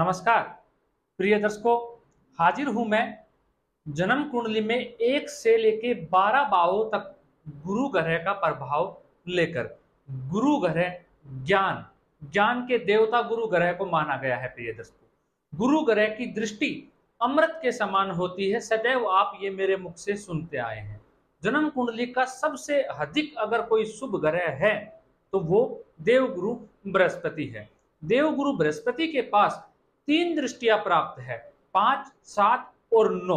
नमस्कार प्रिय दर्शकों, हाजिर हूं मैं जन्म कुंडली में 1 से लेके 12 भावों तक गुरु ग्रह का प्रभाव लेकर। गुरु ग्रह ज्ञान ज्ञान के देवता गुरु ग्रह को माना गया है। प्रिय दर्शकों, गुरु ग्रह की दृष्टि अमृत के समान होती है, सदैव आप ये मेरे मुख से सुनते आए हैं। जन्म कुंडली का सबसे अधिक अगर कोई शुभ ग्रह है तो वो देवगुरु बृहस्पति है। देवगुरु बृहस्पति के पास 3 दृष्टियां प्राप्त है, 5, 7 और 9।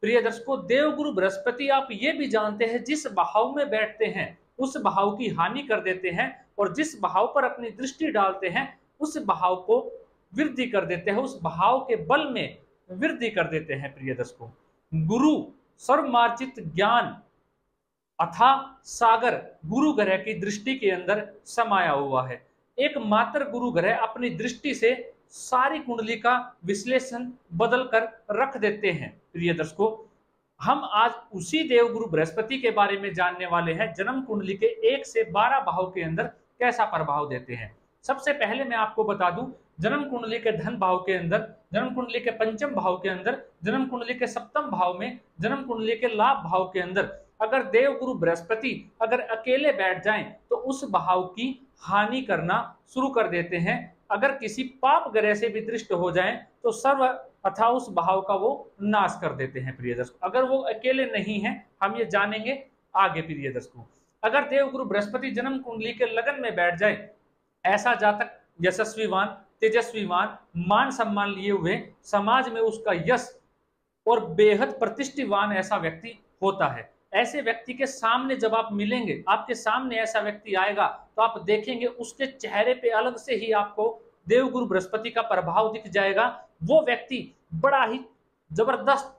प्रिय दर्शकों, देवगुरु बृहस्पति आप ये भी जानते हैं जिस भाव में बैठते हैं उस भाव की हानि कर देते हैं, और जिस भाव पर अपनी दृष्टि डालते हैं उस भाव को वृद्धि कर देते हैं, उस भाव के बल में वृद्धि कर देते हैं। प्रिय दर्शकों, गुरु सर्वमार्जित ज्ञान अथा सागर गुरु ग्रह की दृष्टि के अंदर समाया हुआ है। एकमात्र गुरु ग्रह अपनी दृष्टि से सारी कुंडली का विश्लेषण बदल कर रख देते हैं। प्रिय दर्शकों, हम आज उसी देवगुरु बृहस्पति के बारे में जानने वाले हैं। जन्म कुंडली के 1 से 12 भाव के अंदर कैसा प्रभाव देते हैं। सबसे पहले मैं आपको बता दूं, जन्म कुंडली के धन भाव के अंदर, जन्म कुंडली के पंचम भाव के अंदर, जन्म कुंडली के सप्तम भाव में, जन्म कुंडली के लाभ भाव के अंदर अगर देवगुरु बृहस्पति अगर अकेले बैठ जाएं तो उस भाव की हानि करना शुरू कर देते हैं। अगर किसी पाप ग्रह से भी दृष्ट हो जाएं तो सर्व अथा उस भाव का वो नाश कर देते हैं। प्रिय दर्शकों, अगर वो अकेले नहीं है, हम ये जानेंगे आगे। प्रिय दर्शकों, अगर देवगुरु बृहस्पति जन्म कुंडली के लगन में बैठ जाए, ऐसा जातक यशस्वीवान, तेजस्वीवान, मान सम्मान लिए हुए, समाज में उसका यश और बेहद प्रतिष्ठिवान ऐसा व्यक्ति होता है। ऐसे व्यक्ति के सामने जब आप मिलेंगे, आपके सामने ऐसा व्यक्ति आएगा तो आप देखेंगे उसके चेहरे पे अलग से ही आपको देवगुरु बृहस्पति का प्रभाव दिख जाएगा। वो व्यक्ति बड़ा ही जबरदस्त,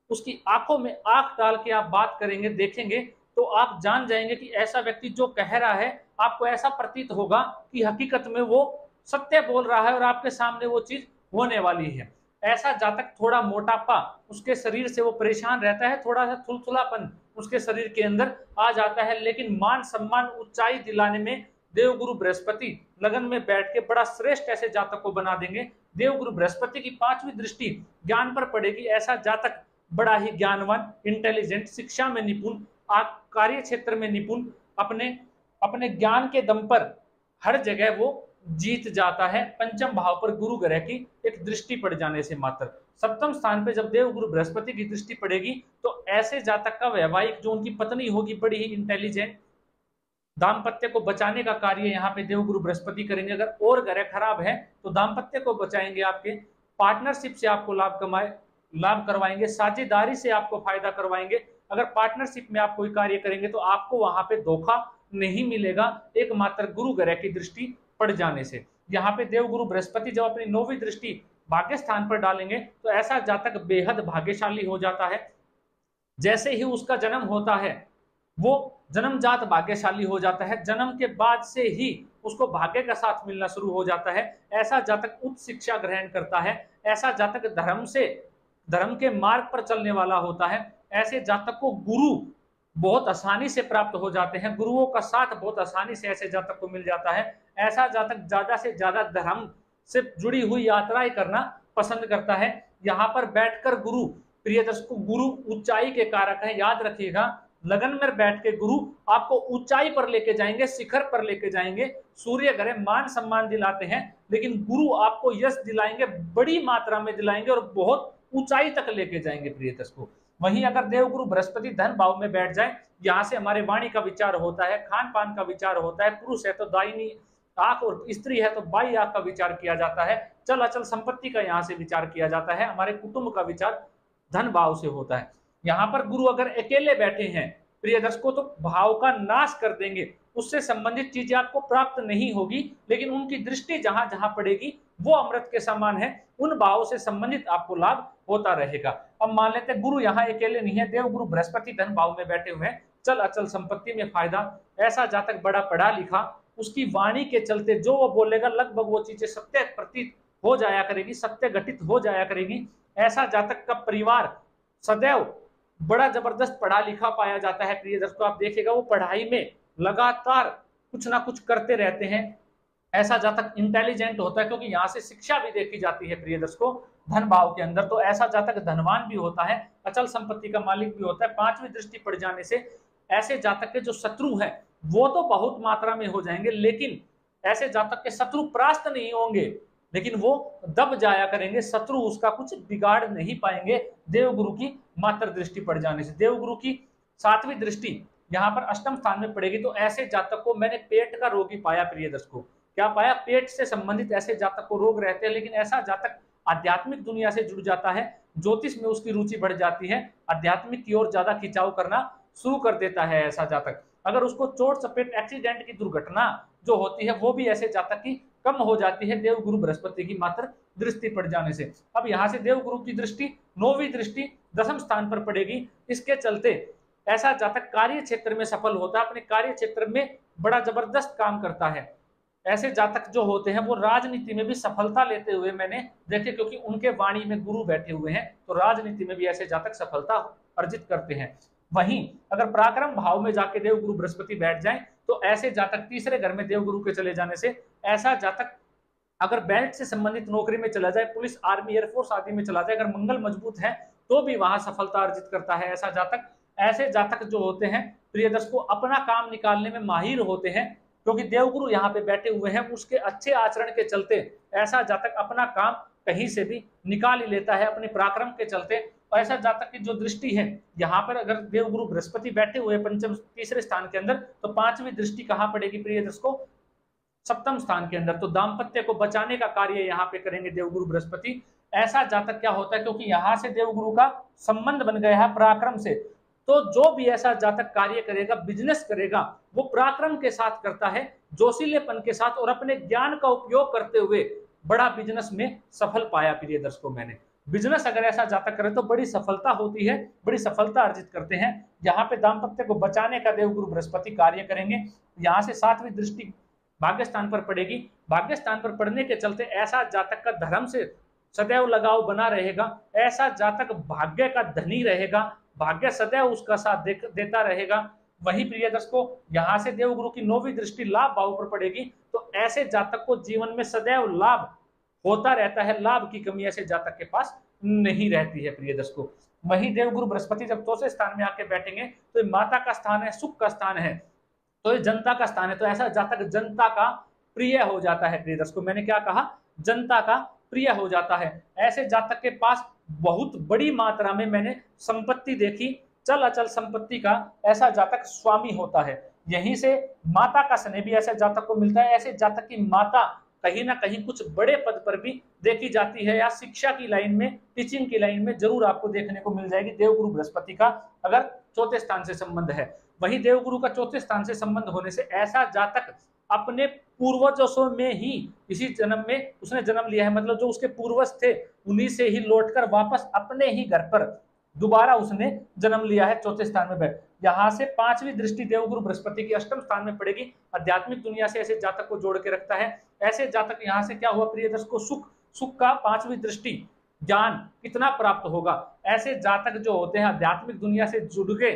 उसकी आंखों में आंख डाल के आप बात करेंगे, देखेंगे तो आप जान जाएंगे कि ऐसा व्यक्ति जो कह रहा है, आपको ऐसा प्रतीत होगा कि हकीकत में वो सत्य बोल रहा है और आपके सामने वो चीज होने वाली है। ऐसा जातक थोड़ा मोटापा उसके शरीर से वो परेशान रहता है, थोड़ा सा थुलथुलापन उसके शरीर के अंदर आ जाता है, लेकिन मान सम्मान ऊंचाई दिलाने में देवगुरु बृहस्पति लगन में बैठ के बड़ा श्रेष्ठ ऐसे जातक को बना देंगे। देवगुरु बृहस्पति की 5वीं दृष्टि ज्ञान पर पड़ेगी। ऐसा जातक बड़ा ही ज्ञानवान, इंटेलिजेंट, शिक्षा में निपुण, कार्य क्षेत्र में निपुण, अपने ज्ञान के दम पर हर जगह वो जीत जाता है। पंचम भाव पर गुरु ग्रह की एक दृष्टि पड़ जाने से मात्र। सप्तम स्थान पे जब देवगुरु बृहस्पति की दृष्टि पड़ेगी तो ऐसे जातक का वैवाहिक, जो उनकी पत्नी होगी, बड़ी ही इंटेलिजेंट, दाम्पत्य को बचाने का कार्य यहाँ पे देवगुरु बृहस्पति करेंगे। अगर और ग्रह खराब है तो दाम्पत्य को बचाएंगे, आपके पार्टनरशिप से आपको लाभ करवाएंगे, साझेदारी से आपको फायदा करवाएंगे। अगर पार्टनरशिप में आप कोई कार्य करेंगे तो आपको वहां पे धोखा नहीं मिलेगा, एकमात्र गुरु ग्रह की दृष्टि पड़ जाने से। यहाँ पे देवगुरु बृहस्पति जब अपनी 9वीं दृष्टि भाग्य स्थान पर डालेंगे तो ऐसा जातक बेहद भाग्यशाली हो जाता है। जैसे ही उसका जन्म होता है वो जन्मजात भाग्यशाली हो जाता है। जन्म के बाद से ही उसको भाग्य का साथ मिलना शुरू हो जाता है। ऐसा जातक उच्च शिक्षा ग्रहण करता है। ऐसा जातक धर्म के मार्ग पर चलने वाला होता है। ऐसे जातक को गुरु बहुत आसानी से प्राप्त हो जाते हैं। गुरुओं का साथ बहुत आसानी से ऐसे जातक को मिल जाता है। ऐसा जातक ज्यादा से ज्यादा धर्म से जुड़ी हुई यात्राएं करना पसंद करता है। यहाँ पर बैठकर गुरु, प्रिय दर्शकों, गुरु ऊंचाई के कारक है, याद रखिएगा। लगन में बैठ के गुरु आपको ऊंचाई पर लेके जाएंगे, शिखर पर लेके जाएंगे। सूर्य ग्रह मान सम्मान दिलाते हैं, लेकिन गुरु आपको यश दिलाएंगे, बड़ी मात्रा में दिलाएंगे और बहुत ऊंचाई तक लेके जाएंगे। प्रिय दर्शकों, वहीं अगर देवगुरु बृहस्पति धन भाव में बैठ जाए, यहाँ से हमारे वाणी का विचार होता है, खान पान का विचार होता है। पुरुष है तो दाहिनी आंख और स्त्री है तो बाई आंख का विचार किया जाता है। चल अचल संपत्ति का यहाँ से विचार किया जाता है। हमारे कुटुंब का विचार धन भाव से होता है। यहाँ पर गुरु अगर अकेले बैठे हैं प्रिय दर्शकों तो भाव का नाश कर देंगे, उससे संबंधित चीजें आपको प्राप्त नहीं होगी, लेकिन उनकी दृष्टि जहां जहां पड़ेगी वो अमृत के समान है। उन भावों से संबंधित आपको लाभ होता रहेगा। अब मान लेते हैं गुरु यहाँ अकेले नहीं है, देवगुरु बृहस्पति धन भाव में बैठे हुए हैं, चल अचल संपत्ति में फायदा। ऐसा जातक बड़ा पढ़ा लिखा, उसकी वाणी के चलते जो वो बोलेगा लगभग वो चीजें सत्य प्रतीत हो जाया करेगी, सत्य घटित हो जाया करेगी। ऐसा जातक का परिवार सदैव बड़ा जबरदस्त पढ़ा लिखा पाया जाता है। प्रिय दर्शकों, आप देखिएगा वो पढ़ाई में लगातार कुछ ना कुछ करते रहते हैं। ऐसा जातक इंटेलिजेंट होता है, क्योंकि यहाँ से शिक्षा भी देखी जाती है प्रिय दर्शकों धन भाव के अंदर। तो ऐसा जातक धनवान भी होता है, अचल संपत्ति का मालिक भी होता है। पांचवी दृष्टि पड़ जाने से ऐसे जातक के जो शत्रु हैं वो तो बहुत मात्रा में हो जाएंगे, लेकिन ऐसे जातक के शत्रु परास्त नहीं होंगे, लेकिन वो दब जाया करेंगे, शत्रु उसका कुछ बिगाड़ नहीं पाएंगे देवगुरु की मात्र दृष्टि पड़ जाने से। देवगुरु की सातवीं दृष्टि यहाँ पर अष्टम स्थान में पड़ेगी, तो ऐसे जातक को मैंने पेट का रोगी पाया प्रिय दर्शकों। क्या पाया? पेट से संबंधित ऐसे जातक को रोग रहते हैं, लेकिन ऐसा जातक आध्यात्मिक दुनिया से जुड़ जाता है, ज्योतिष में उसकी रुचि बढ़ जाती है, आध्यात्मिक की ओर ज्यादा खिंचाव करना शुरू कर देता है ऐसा जातक। अगर उसको चोट चपेट एक्सीडेंट की दुर्घटना जो होती है वो भी ऐसे जातक की कम हो जाती है देवगुरु बृहस्पति की मात्र दृष्टि पड़ जाने से। अब यहाँ से देवगुरु की दृष्टि नौवीं दृष्टि दसम स्थान पर पड़ेगी। इसके चलते ऐसा जातक कार्य क्षेत्र में सफल होता है, अपने कार्य क्षेत्र में बड़ा जबरदस्त काम करता है। ऐसे जातक जो होते हैं वो राजनीति में भी सफलता लेते हुए मैंने देखे, क्योंकि उनके वाणी में गुरु बैठे हुए हैं, तो राजनीति में भी ऐसे जातक सफलता अर्जित करते हैं। वहीं अगर पराक्रम भाव में जाके देवगुरु बृहस्पति बैठ जाए तो ऐसे जातक तीसरे घर में देवगुरु के चले जाने से ऐसा जातक अगर बेल्ट से संबंधित नौकरी में चला जाए, पुलिस आर्मी एयरफोर्स आदि में चला जाए, अगर मंगल मजबूत है तो भी वहां सफलता अर्जित करता है ऐसा जातक। ऐसे जातक जो होते हैं प्रिय दर्शकों अपना काम निकालने में माहिर होते हैं, क्योंकि देवगुरु यहाँ पे बैठे हुए हैं, उसके अच्छे आचरण के चलते ऐसा जातक अपना काम कहीं से भी निकाल ही लेता है अपने पराक्रम के चलते। और ऐसा जातक की जो दृष्टि है यहाँ पर अगर देवगुरु बृहस्पति बैठे हुए पंचम तीसरे स्थान के अंदर, तो पांचवी दृष्टि कहाँ पड़ेगी प्रिय दर्शकों? सप्तम स्थान के अंदर। तो दाम्पत्य को बचाने का कार्य यहाँ पे करेंगे देवगुरु बृहस्पति। ऐसा जातक क्या होता है, क्योंकि यहाँ से देवगुरु का संबंध बन गया है पराक्रम से, तो जो भी ऐसा जातक कार्य करेगा, बिजनेस करेगा, वो पराक्रम के साथ करता है, जोशीलेपन के साथ, और अपने ज्ञान का उपयोग करते हुए बड़ा बिजनेस में सफल पाया प्रिय दर्शकों मैंने। बिजनेस अगर ऐसा जातक करे तो बड़ी सफलता होती है, बड़ी सफलता अर्जित करते हैं। यहाँ पे दाम्पत्य को बचाने का देवगुरु बृहस्पति कार्य करेंगे। यहाँ से सातवीं दृष्टि भाग्य स्थान पर पड़ेगी। भाग्य स्थान पर पड़ने के चलते ऐसा जातक का धर्म से सदैव लगाव बना रहेगा, ऐसा जातक भाग्य का धनी रहेगा, भाग्य सदैव उसका साथ देता रहेगा। वही प्रिय दर्शकों यहाँ से देवगुरु की नौवीं दृष्टि लाभ भाव पर पड़ेगी, तो ऐसे जातक को जीवन में सदैव लाभ होता रहता है, लाभ की कमी ऐसे जातक के पास नहीं रहती है प्रिय दर्शकों। वही देवगुरु बृहस्पति जब चौथे स्थान में आके बैठेंगे तो ये माता का स्थान है, सुख का स्थान है, तो ये जनता का स्थान है, तो ऐसा जातक जनता का प्रिय हो जाता है प्रिय दर्शकों। मैंने क्या कहा? जनता का प्रिय हो जाता है। ऐसे जातक के पास बहुत बड़ी मात्रा में मैंने संपत्ति देखी, चल अचल संपत्ति का ऐसा जातक स्वामी होता है। यहीं से माता का स्नेह भी ऐसे जातक को मिलता है। ऐसे जातक की माता कहीं ना कहीं कुछ बड़े पद पर भी देखी जाती है, या शिक्षा की लाइन में, टीचिंग की लाइन में जरूर आपको देखने को मिल जाएगी देवगुरु बृहस्पति का अगर चौथे स्थान से संबंध है। वही देवगुरु का चौथे स्थान से संबंध होने से ऐसा जातक अपने पूर्वजों में ही इसी जन्म में उसने जन्म लिया है, मतलब जो उसके पूर्वज थे उन्हीं से ही लौटकर वापस अपने ही घर पर दोबारा उसने जन्म लिया है चौथे स्थान में बैठ। यहाँ से पांचवी दृष्टि देवगुरु बृहस्पति की अष्टम स्थान में पड़ेगी, आध्यात्मिक दुनिया से ऐसे जातक को जोड़ के रखता है। ऐसे जातक यहाँ से क्या हुआ प्रिय दर्शकों? सुख का पांचवी दृष्टि ज्ञान कितना प्राप्त होगा। ऐसे जातक जो होते हैं आध्यात्मिक दुनिया से जुड़ के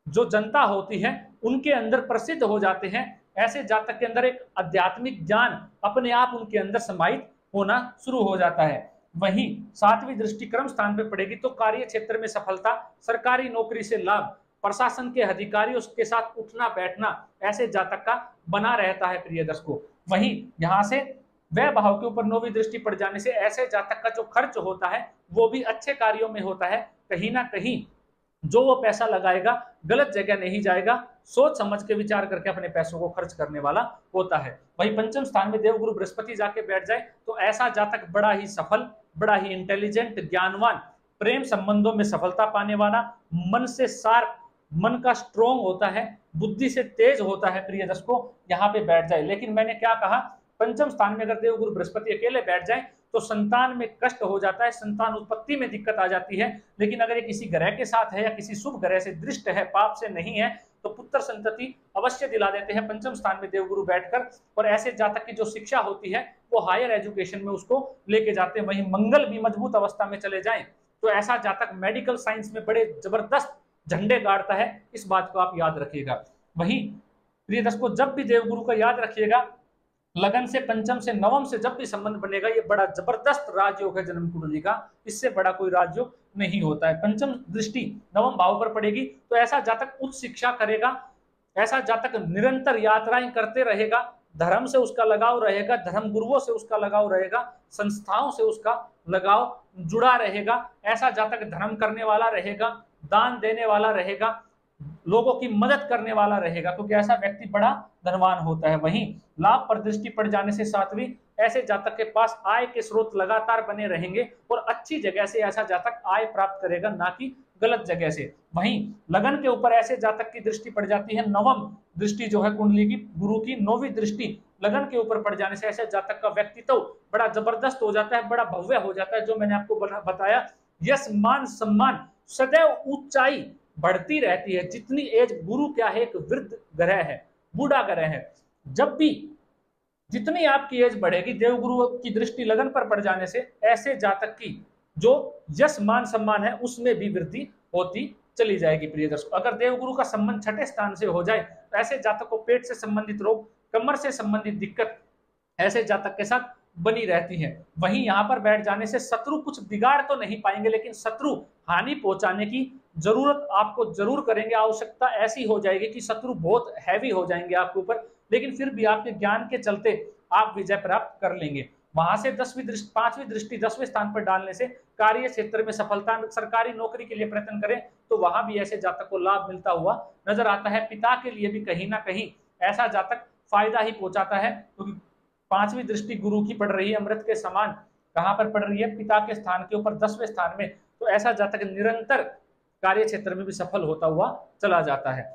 जो जनता होती है उनके अंदर प्रसिद्ध हो जाते हैं। ऐसे जातक के अंदर एक आध्यात्मिक ज्ञान अपने आप उनके अंदर समाहित होना शुरू हो जाता है। वहीं सातवीं दृष्टि क्रम स्थान पर पड़ेगी तो कार्य क्षेत्र में सफलता, सरकारी नौकरी से लाभ, प्रशासन के अधिकारियों के साथ उठना बैठना ऐसे जातक का बना रहता है प्रिय दर्शकों। वहीं यहाँ से व्यय भाव के ऊपर नौवीं दृष्टि पड़ जाने से ऐसे जातक का जो खर्च होता है वो भी अच्छे कार्यों में होता है। कहीं ना कहीं जो वो पैसा लगाएगा गलत जगह नहीं जाएगा, सोच समझ के विचार करके अपने पैसों को खर्च करने वाला होता है। वहीं पंचम स्थान में देवगुरु बृहस्पति जाके बैठ जाए तो ऐसा जातक बड़ा ही सफल, बड़ा ही इंटेलिजेंट, ज्ञानवान, प्रेम संबंधों में सफलता पाने वाला, मन से शार्प, मन का स्ट्रोंग होता है, बुद्धि से तेज होता है प्रिय दर्शकों यहाँ पे बैठ जाए। लेकिन मैंने क्या कहा? पंचम स्थान में अगर देवगुरु बृहस्पति अकेले बैठ जाए तो संतान में कष्ट हो जाता है, संतान उत्पत्ति में दिक्कत आ जाती है। लेकिन अगर ये किसी ग्रह के साथ है या किसी शुभ ग्रह से दृष्ट है, पाप से नहीं है, तो पुत्र संतति अवश्य दिला देते हैं पंचम स्थान में देवगुरु बैठकर। और ऐसे जातक की जो शिक्षा होती है वो हायर एजुकेशन में उसको लेके जाते हैं। वहीं मंगल भी मजबूत अवस्था में चले जाएं तो ऐसा जातक मेडिकल साइंस में बड़े जबरदस्त झंडे गाड़ता है, इस बात को आप याद रखिएगा। वहीं प्रिय दर्शकों जब भी देवगुरु का याद रखिएगा लगन से, पंचम से, नवम से जब भी संबंध बनेगा, ये बड़ा जबरदस्त राजयोग है जन्म कुंडली का, इससे बड़ा कोई राजयोग नहीं होता है। पंचम दृष्टि नवम भाव पर पड़ेगी तो ऐसा जातक उच्च शिक्षा करेगा, ऐसा जातक निरंतर यात्राएं करते रहेगा, धर्म से उसका लगाव रहेगा, धर्म गुरुओं से उसका लगाव रहेगा, संस्थाओं से उसका लगाव जुड़ा रहेगा, ऐसा जातक धर्म करने वाला रहेगा, दान देने वाला रहेगा, लोगों की मदद करने वाला रहेगा, क्योंकि ऐसा व्यक्ति बड़ा धनवान होता है। वहीं लाभ पर दृष्टि पड़ जाने से सातवीं, ऐसे जातक के पास आय के स्रोत लगातार बने रहेंगे और अच्छी जगह से ऐसा जातक आय प्राप्त करेगा, ना कि गलत जगह से। वहीं लगन के ऊपर ऐसे जातक की दृष्टि पड़ जाती है, नवम दृष्टि जो है कुंडली की, गुरु की नौवीं दृष्टि लगन के ऊपर पड़ जाने से ऐसे जातक का व्यक्तित्व बड़ा जबरदस्त हो जाता है, बड़ा भव्य हो जाता है। जो मैंने आपको बताया, यश मान सम्मान सदैव ऊंचाई बढ़ती रहती है। जितनी एज, गुरु क्या है, एक वृद्ध ग्रह है, बूढ़ा ग्रह है। जब भी जितनी आपकी एज बढ़ेगी, देवगुरु की दृष्टि लगन पर पड़ जाने से ऐसे जातक की जो यश मान सम्मान है उसमें भी वृद्धि होती चली जाएगी। प्रिय दर्शकों, अगर देवगुरु का संबंध छठे स्थान से हो जाए तो ऐसे जातक को पेट से संबंधित रोग, कमर से संबंधित दिक्कत ऐसे जातक के साथ बनी रहती है। वहीं यहाँ पर बैठ जाने से शत्रु कुछ बिगाड़ तो नहीं पाएंगे, लेकिन शत्रु हानि पहुंचाने की जरूरत आपको जरूर करेंगे। आवश्यकता ऐसी हो जाएगी कि शत्रु बहुत हैवी हो जाएंगे आपके ऊपर, लेकिन फिर भी आपके ज्ञान के चलते आप विजय प्राप्त कर लेंगे। वहां से पांचवी दृष्टि 10वें स्थान पर डालने से कार्य क्षेत्र में सफलता, सरकारी नौकरी के लिए प्रयत्न करें तो वहां भी ऐसे जातक को लाभ मिलता हुआ नजर आता है। पिता के लिए भी कहीं ना कहीं ऐसा जातक फायदा ही पहुंचाता है, क्योंकि पांचवी दृष्टि गुरु की पड़ रही है, अमृत के समान कहां पर पड़ रही है, पिता के स्थान के ऊपर 10वें स्थान में। तो ऐसा जातक निरंतर कार्य क्षेत्र में भी सफल होता हुआ चला जाता है।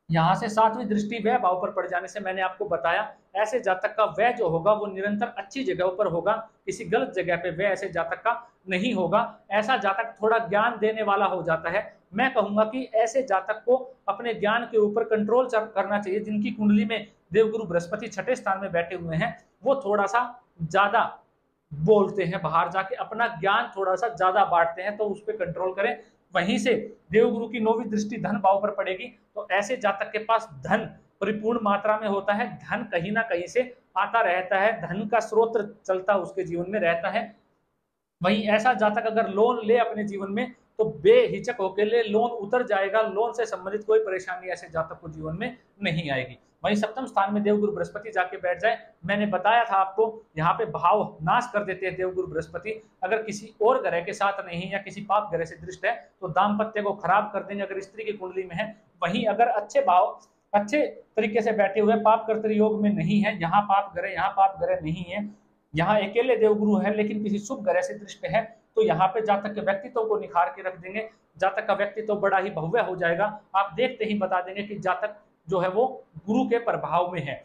यहां से सातवीं दृष्टि व्यय भाव पर पड़ जाने से मैंने आपको बताया, ऐसे जातक का व्यय जो होगा वो निरंतर अच्छी जगहों पर होगा, किसी गलत जगह पे व्यय ऐसे जातक का नहीं होगा। ऐसा जातक थोड़ा ज्ञान देने वाला हो जाता है। मैं कहूंगा कि ऐसे जातक को अपने ज्ञान के ऊपर कंट्रोल करना चाहिए। जिनकी कुंडली में देवगुरु बृहस्पति छठे स्थान में बैठे हुए हैं, वो थोड़ा सा ज्यादा बोलते हैं, बाहर जाके अपना ज्ञान थोड़ा सा ज्यादा बांटते हैं, तो उस पर कंट्रोल करें। वहीं से देवगुरु की नौवीं दृष्टि धन भाव पर पड़ेगी तो ऐसे जातक के पास धन परिपूर्ण मात्रा में होता है, धन कहीं ना कहीं से आता रहता है, धन का स्रोत चलता उसके जीवन में रहता है। वहीं ऐसा जातक अगर लोन ले अपने जीवन में तो बेहिचक होकर ले, लोन उतर जाएगा, लोन से संबंधित कोई परेशानी ऐसे जातक को जीवन में नहीं आएगी। वहीं सप्तम स्थान में देवगुरु बृहस्पति जाके बैठ जाए, मैंने बताया था आपको, यहाँ पे भाव नाश कर देते हैं देवगुरु बृहस्पति। अगर किसी और ग्रह के साथ नहीं या किसी पाप ग्रह से दृष्ट है तो दाम्पत्य को खराब कर देंगे, अगर स्त्री की कुंडली में है। वहीं अगर अच्छे भाव अच्छे तरीके से बैठे हुए पाप कर्तरी योग में नहीं है, यहाँ पाप ग्रह, यहाँ पाप ग्रह नहीं है, यहाँ अकेले देवगुरु है लेकिन किसी शुभ ग्रह से दृष्ट है, तो यहाँ पे जातक के व्यक्तित्व को निखार के रख देंगे। जातक का व्यक्तित्व बड़ा ही भव्य हो जाएगा, आप देखते ही बता देंगे कि जातक जो है वो गुरु के प्रभाव में है।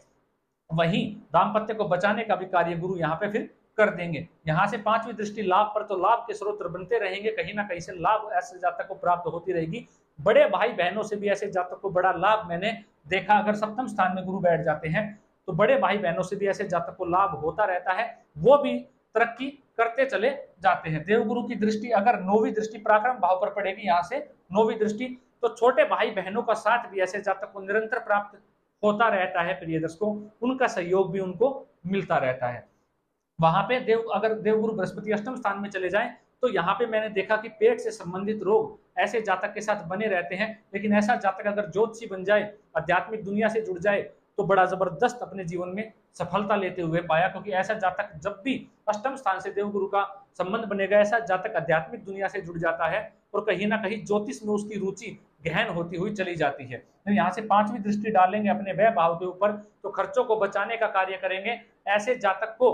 वहीं दाम्पत्य को बचाने का भी कार्य गुरु यहाँ पे फिर कर देंगे। यहाँ से पांचवी दृष्टि लाभ पर, तो लाभ के स्रोत बनते रहेंगे, कहीं ना कहीं से लाभ ऐसे जातक को प्राप्त होती रहेगी। बड़े भाई बहनों से भी ऐसे जातक को बड़ा लाभ मैंने देखा। अगर सप्तम स्थान में गुरु बैठ जाते हैं तो बड़े भाई बहनों से भी ऐसे जातक को लाभ होता रहता है, वो भी तरक्की करते चले जाते हैं। देवगुरु की दृष्टि अगर नौवीं दृष्टि पराक्रम भाव पर पड़ेगी, यहाँ से नौवीं दृष्टि, तो छोटे भाई बहनों का साथ भी ऐसे जातक को निरंतर प्राप्त होता रहता है। प्रिय दर्शकों, उनका सहयोग भी उनको मिलता रहता है। वहां पे अगर देवगुरु बृहस्पति अष्टम स्थान में चले जाएं तो यहाँ पे मैंने देखा कि पेट से संबंधित रोग ऐसे जातक के साथ बने रहते हैं। लेकिन ऐसा जातक अगर ज्योतिषी बन जाए, आध्यात्मिक दुनिया से जुड़ जाए, तो बड़ा जबरदस्त अपने जीवन में सफलता लेते हुए पाया। क्योंकि ऐसा जातक जब भी अष्टम स्थान से देवगुरु का संबंध बनेगा, ऐसा जातक आध्यात्मिक दुनिया से जुड़ जाता है और कहीं ना कहीं ज्योतिष में उसकी रुचि गहन होती हुई चली जाती है। यहाँ से पांचवी दृष्टि डालेंगे अपने व्यय भाव के ऊपर, तो खर्चों को बचाने का कार्य करेंगे। ऐसे जातक को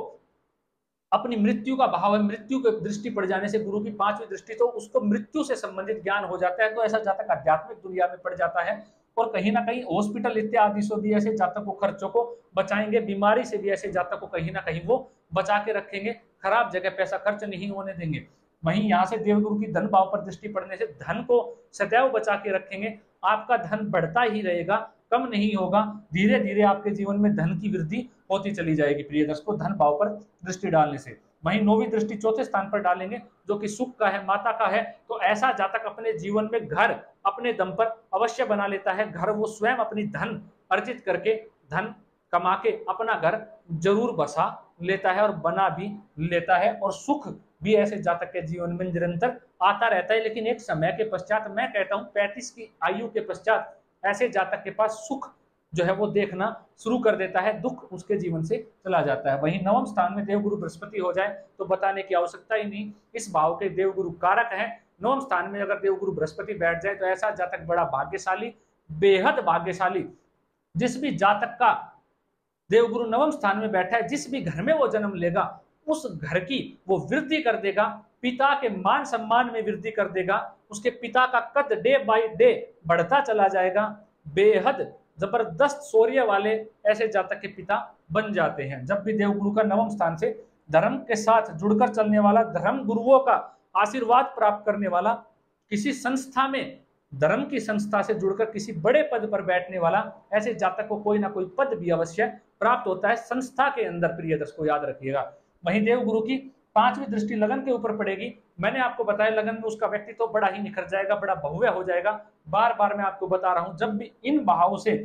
अपनी मृत्यु का भाव है, मृत्यु की दृष्टि पड़ जाने से गुरु की पांचवी दृष्टि, तो उसको मृत्यु से संबंधित ज्ञान हो जाता है, तो ऐसा जातक आध्यात्मिक दुनिया में पड़ जाता है। और कहीं ना कहीं हॉस्पिटल इत्यादि से भी ऐसे जातक को खर्चों को बचाएंगे, बीमारी से भी ऐसे जातक को कहीं ना कहीं वो बचा के रखेंगे, खराब जगह पैसा खर्च नहीं होने देंगे। वहीं यहाँ से देवगुरु की धन भाव पर दृष्टि पड़ने से धन को सदैव बचा के रखेंगे, आपका धन बढ़ता ही रहेगा, कम नहीं होगा, धीरे धीरे आपके जीवन में धन की वृद्धि होती चली जाएगी। प्रिय दर्शकों, धन भाव पर दृष्टि डालने से वहीं नौवीं दृष्टि चौथे स्थान पर डालेंगे जो कि सुख का है, माता का है, तो ऐसा जातक अपने जीवन में घर अपने दम पर अवश्य बना लेता है। घर वो स्वयं अपनी धन अर्जित करके, धन कमा के अपना घर जरूर बसा लेता है और बना भी लेता है, और सुख भी ऐसे जातक के जीवन में निरंतर आता रहता है। लेकिन एक समय के पश्चात, मैं कहता हूं 35 की आयु के पश्चात, ऐसे जातक के पास सुख जो है वो देखना शुरू कर देता है, दुख उसके जीवन से चला जाता है। वहीं नवम स्थान में देवगुरु बृहस्पति हो जाए तो बताने की आवश्यकता ही नहीं, इस भाव के देवगुरु कारक है। नवम स्थान में अगर देवगुरु बृहस्पति बैठ जाए तो ऐसा जातक बड़ा भाग्यशाली, बेहद भाग्यशाली, जिस भी जातक का देवगुरु नवम स्थान में बैठा है, जिस भी घर में वो जन्म लेगा उस घर की वो वृद्धि कर देगा, पिता के मान सम्मान में वृद्धि कर देगा, उसके पिता का कद डे बाय डे बढ़ता चला जाएगा, बेहद जबरदस्त शौर्य वाले ऐसे जातक के पिता बन जाते हैं। जब भी देवगुरु का नवम स्थान से धर्म के साथ जुड़कर चलने वाला, धर्म गुरुओं का आशीर्वाद प्राप्त करने वाला, किसी संस्था में, धर्म की संस्था से जुड़कर किसी बड़े पद पर बैठने वाला, ऐसे जातक को कोई ना कोई पद भी अवश्य प्राप्त होता है संस्था के अंदर, प्रिय दर्शकों याद रखिएगा। वहीं देवगुरु की 5वीं दृष्टि लगन के ऊपर पड़ेगी। मैंने आपको बताया लगन में उसका व्यक्तित्व तो बड़ा ही निखर जाएगा, बड़ा भव्य हो जाएगा। बार बार मैं आपको बता रहा हूं, जब भी इन भावों से,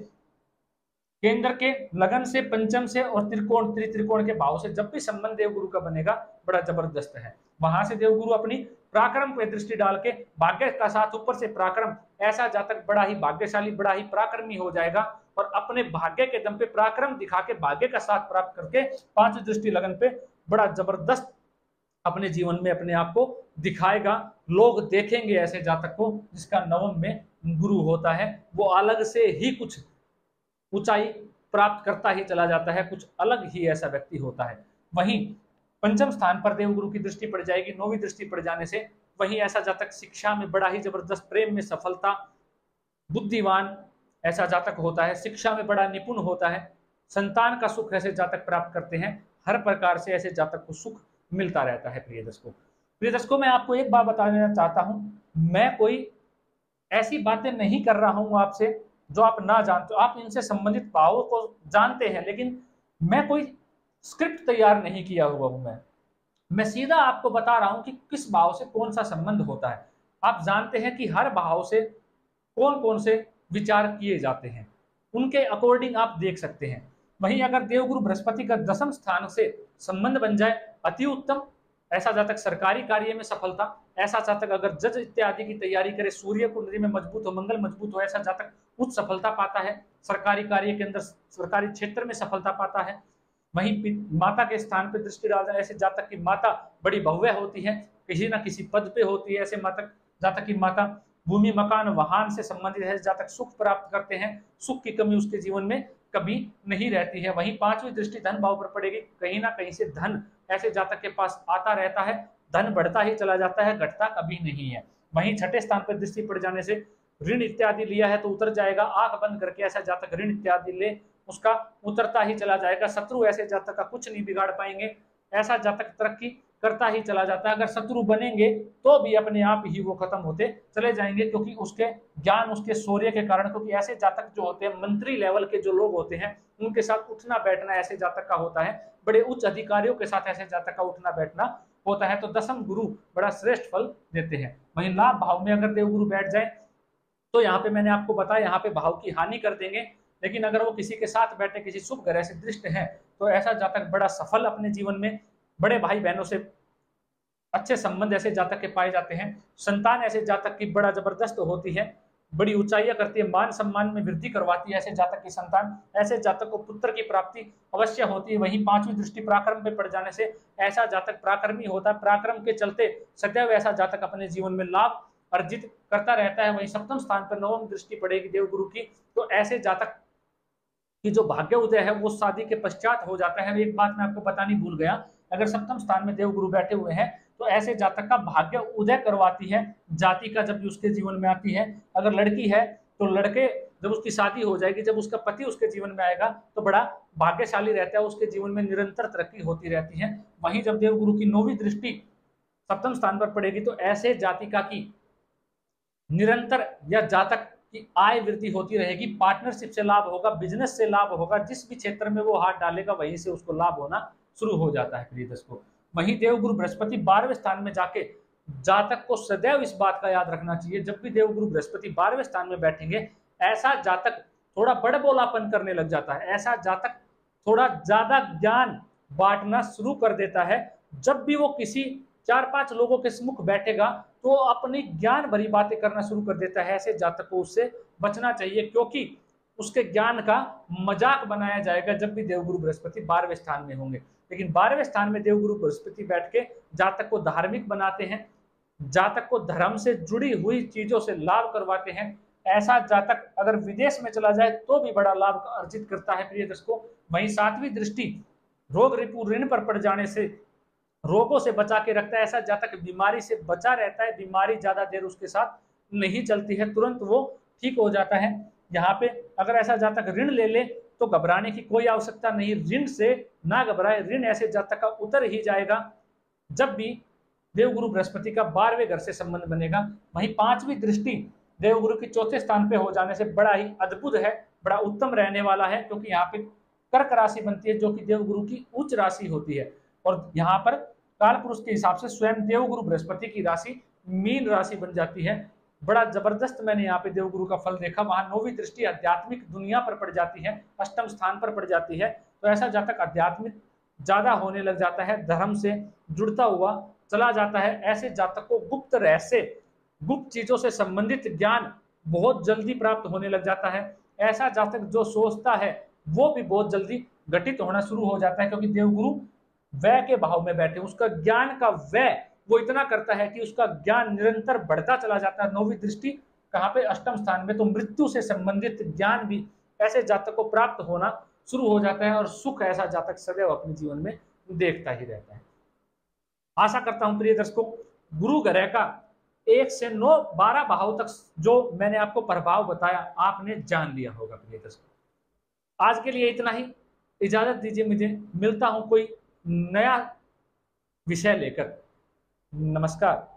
केंद्र के लगन से, पंचम से और त्रिकोण, त्रिकोण के भाव से जब भी संबंध देवगुरु का बनेगा, बड़ा जबरदस्त है। वहां से देवगुरु अपनी पराक्रम पे दृष्टि डाल के, भाग्य का साथ ऊपर से पराक्रम, ऐसा जातक बड़ा ही भाग्यशाली, बड़ा ही पराक्रमी हो जाएगा और अपने भाग्य के दम पे पराक्रम दिखा के, भाग्य का साथ प्राप्त करके 5वीं दृष्टि लगन पे बड़ा जबरदस्त अपने जीवन में अपने आप को दिखाएगा। लोग देखेंगे ऐसे जातक को जिसका नवम में गुरु होता है, वो अलग से ही कुछ ऊंचाई प्राप्त करता ही चला जाता है, कुछ अलग ही ऐसा व्यक्ति होता है। वहीं पंचम स्थान पर देवगुरु की दृष्टि पड़ जाएगी, 9वीं दृष्टि पड़ जाने से वहीं ऐसा जातक शिक्षा में बड़ा ही जबरदस्त, प्रेम में सफलता, बुद्धिमान ऐसा जातक होता है, शिक्षा में बड़ा निपुण होता है, संतान का सुख ऐसे जातक प्राप्त करते हैं, हर प्रकार से ऐसे जातक को सुख मिलता रहता है। प्रिय दर्शकों मैं आपको एक बात बताना चाहता हूं, मैं कोई ऐसी बातें नहीं कर रहा हूं आपसे जो आप ना जानते हो, आप इनसे संबंधित भावों को जानते हैं, लेकिन मैं कोई स्क्रिप्ट तैयार नहीं किया हुआ हूं। मैं सीधा आपको बता रहा हूं कि किस भाव से कौन सा संबंध होता है। आप जानते हैं कि हर भाव से कौन कौन से विचार किए जाते हैं, उनके अकॉर्डिंग आप देख सकते हैं। वहीं अगर देवगुरु बृहस्पति का 10वें स्थान से संबंध बन जाए, अति उत्तम, ऐसा जातक सरकारी कार्य में सफलता, ऐसा जातक अगर जज इत्यादि की तैयारी करे, सूर्य कुंडली में मजबूत हो, मंगल मजबूत हो, ऐसा जातक उच्च सफलता पाता है, सरकारी कार्य के अंदर, सरकारी क्षेत्र में सफलता पाता है। वहीं माता के स्थान पर दृष्टि डालना, ऐसे जातक की माता बड़ी भव्य होती है, किसी न किसी पद पे होती है, ऐसे जातक की माता भूमि, मकान, वाहन से संबंधित है, जातक सुख प्राप्त करते हैं, सुख की कमी उसके जीवन में कभी नहीं रहती है। वहीं 5वीं दृष्टि धन भाव पर पड़ेगी, कहीं ना कहीं से धन ऐसे जातक के पास आता रहता है, धन बढ़ता ही चला जाता है, घटता कभी नहीं है। वहीं 6ठे स्थान पर दृष्टि पड़ जाने से ऋण इत्यादि लिया है तो उतर जाएगा, आंख बंद करके ऐसा जातक ऋण इत्यादि ले, उसका उतरता ही चला जाएगा। शत्रु ऐसे जातक का कुछ नहीं बिगाड़ पाएंगे, ऐसा जातक तरक्की करता ही चला जाता है। अगर शत्रु बनेंगे तो भी अपने आप ही वो खत्म होते चले जाएंगे, क्योंकि उसके ज्ञान, उसके शौर्य के कारण। क्योंकि ऐसे जातक जो होते हैं, मंत्री लेवल के जो लोग होते हैं, उनके साथ उठना बैठना ऐसे जातक का होता है, बड़े उच्च अधिकारियों के साथ ऐसे जातक का उठना बैठना होता है। तो 10वें गुरु बड़ा श्रेष्ठ फल देते हैं। वहीं लाभ भाव में अगर देवगुरु बैठ जाए तो यहाँ पे मैंने आपको बताया, यहाँ पे भाव की हानि कर देंगे, लेकिन अगर वो किसी के साथ बैठे, किसी शुभ ग्रह से दृष्ट है, तो ऐसा जातक बड़ा सफल अपने जीवन में, बड़े भाई बहनों से अच्छे संबंध ऐसे जातक के पाए जाते हैं। संतान ऐसे जातक की बड़ा जबरदस्त होती है, बड़ी ऊंचाइयां करती है, मान सम्मान में वृद्धि करवाती है ऐसे जातक की संतान। ऐसे जातक को पुत्र की प्राप्ति अवश्य होती है। वहीं 5वीं दृष्टि पराक्रम पे पड़ जाने से ऐसा जातक पराक्रमी होता है, पराक्रम के चलते सदैव ऐसा जातक अपने जीवन में लाभ अर्जित करता रहता है। वहीं 7वें स्थान पर 9वीं दृष्टि पड़ेगी देवगुरु की, तो ऐसे जातक कि जो भाग्य उदय है वो शादी के पश्चात हो जाता है। एक बात मैं आपको बतानी भूल गया, अगर 7वें स्थान में देवगुरु बैठे हुए हैं तो ऐसे जातक का भाग्य उदय करवाती है जाति का, जब भी उसके जीवन में आती है। अगर लड़की है तो लड़के, जब उसकी शादी हो जाएगी, जब उसका पति उसके जीवन में आएगा तो बड़ा भाग्यशाली रहता है, उसके जीवन में निरंतर तरक्की होती रहती है। वहीं जब देवगुरु की 9वीं दृष्टि 7वें स्थान पर पड़ेगी तो ऐसे जातिका की निरंतर या जातक की आय वृद्धि होती रहेगी, पार्टनरशिप से लाभ होगा, बिजनेस से लाभ होगा, जिस भी क्षेत्र में वो हाथ डालेगा वहीं से उसको लाभ होना शुरू हो जाता है प्रिय दर्शकों। वहीं देवगुरु बृहस्पति 12वें स्थान में जाके जातक को सदैव इस बात का याद रखना चाहिए, जब भी देवगुरु बृहस्पति 12वें स्थान में बैठेंगे, ऐसा जातक थोड़ा बड़बोलापन करने लग जाता है, ऐसा जातक थोड़ा ज्यादा ज्ञान बांटना शुरू कर देता है। जब भी वो किसी 4-5 लोगों के सम्मुख बैठेगा तो अपनी ज्ञान भरी बातें करना शुरू कर देता है। ऐसे जातक को उससे बचना चाहिए, क्योंकि उसके ज्ञान का मजाक बनाया जाएगा जब भी देवगुरु बृहस्पति 12वें स्थान में होंगे। लेकिन 12वें स्थान में देवगुरु बृहस्पति बैठ के जातक को धार्मिक बनाते हैं, जातक को धर्म से जुड़ी हुई चीजों से लाभ करवाते हैं। ऐसा जातक अगर विदेश में चला जाए तो भी बड़ा लाभ अर्जित करता है प्रिय दर्शकों। वहीं 7वीं दृष्टि रोग रिपु ऋण पर पड़ जाने से रोगों से बचा के रखता है। ऐसा जातक बीमारी से बचा रहता है, बीमारी ज्यादा देर उसके साथ नहीं चलती है, तुरंत वो ठीक हो जाता है। यहाँ पे अगर ऐसा जातक ऋण ले ले तो घबराने की कोई आवश्यकता नहीं, ऋण से ना घबराए। ऋण ऐसे जातक का उतर ही जाएगा जब भी देवगुरु बृहस्पति का 12वें घर से संबंध बनेगा। वहीं 5वीं दृष्टि देवगुरु की 4थे स्थान पे हो जाने से बड़ा ही अद्भुत है, बड़ा उत्तम रहने वाला है, क्योंकि यहाँ पे कर्क राशि बनती है जो कि देवगुरु की उच्च राशि होती है। और यहाँ पर काल पुरुष के हिसाब से स्वयं देवगुरु बृहस्पति की राशि मीन राशि बन जाती है। बड़ा जबरदस्त मैंने यहाँ पे देवगुरु का फल देखा। वहां 9वीं दृष्टि आध्यात्मिक दुनिया पर पड़ जाती है, 8म स्थान पर पड़ जाती है। तो ऐसा जातक आध्यात्मिक ज्यादा होने लग जाता है, धर्म से जुड़ता हुआ चला जाता है। ऐसे जातक को गुप्त रहस्य, गुप्त चीजों से संबंधित ज्ञान बहुत जल्दी प्राप्त होने लग जाता है। ऐसा जातक जो सोचता है वो भी बहुत जल्दी घटित होना शुरू हो जाता है, क्योंकि देवगुरु व्यय के भाव में बैठे, उसका ज्ञान का व्यय वो इतना करता है कि उसका ज्ञान निरंतर बढ़ता चला जाता है। 9वीं दृष्टि कहाँ पे, 8म स्थान में, तो मृत्यु से संबंधित ज्ञान भी ऐसे जातक को प्राप्त होना शुरू हो जाता है और सुख ऐसा जातक सदैव अपने जीवन में देखता ही रहता है। आशा करता हूं प्रिय दर्शकों, गुरु ग्रह का 1 से 9 12 भाव तक जो मैंने आपको प्रभाव बताया आपने जान लिया होगा। प्रिय दर्शकों, आज के लिए इतना ही, इजाजत दीजिए मुझे, मिलता हूं कोई नया विषय लेकर। नमस्कार।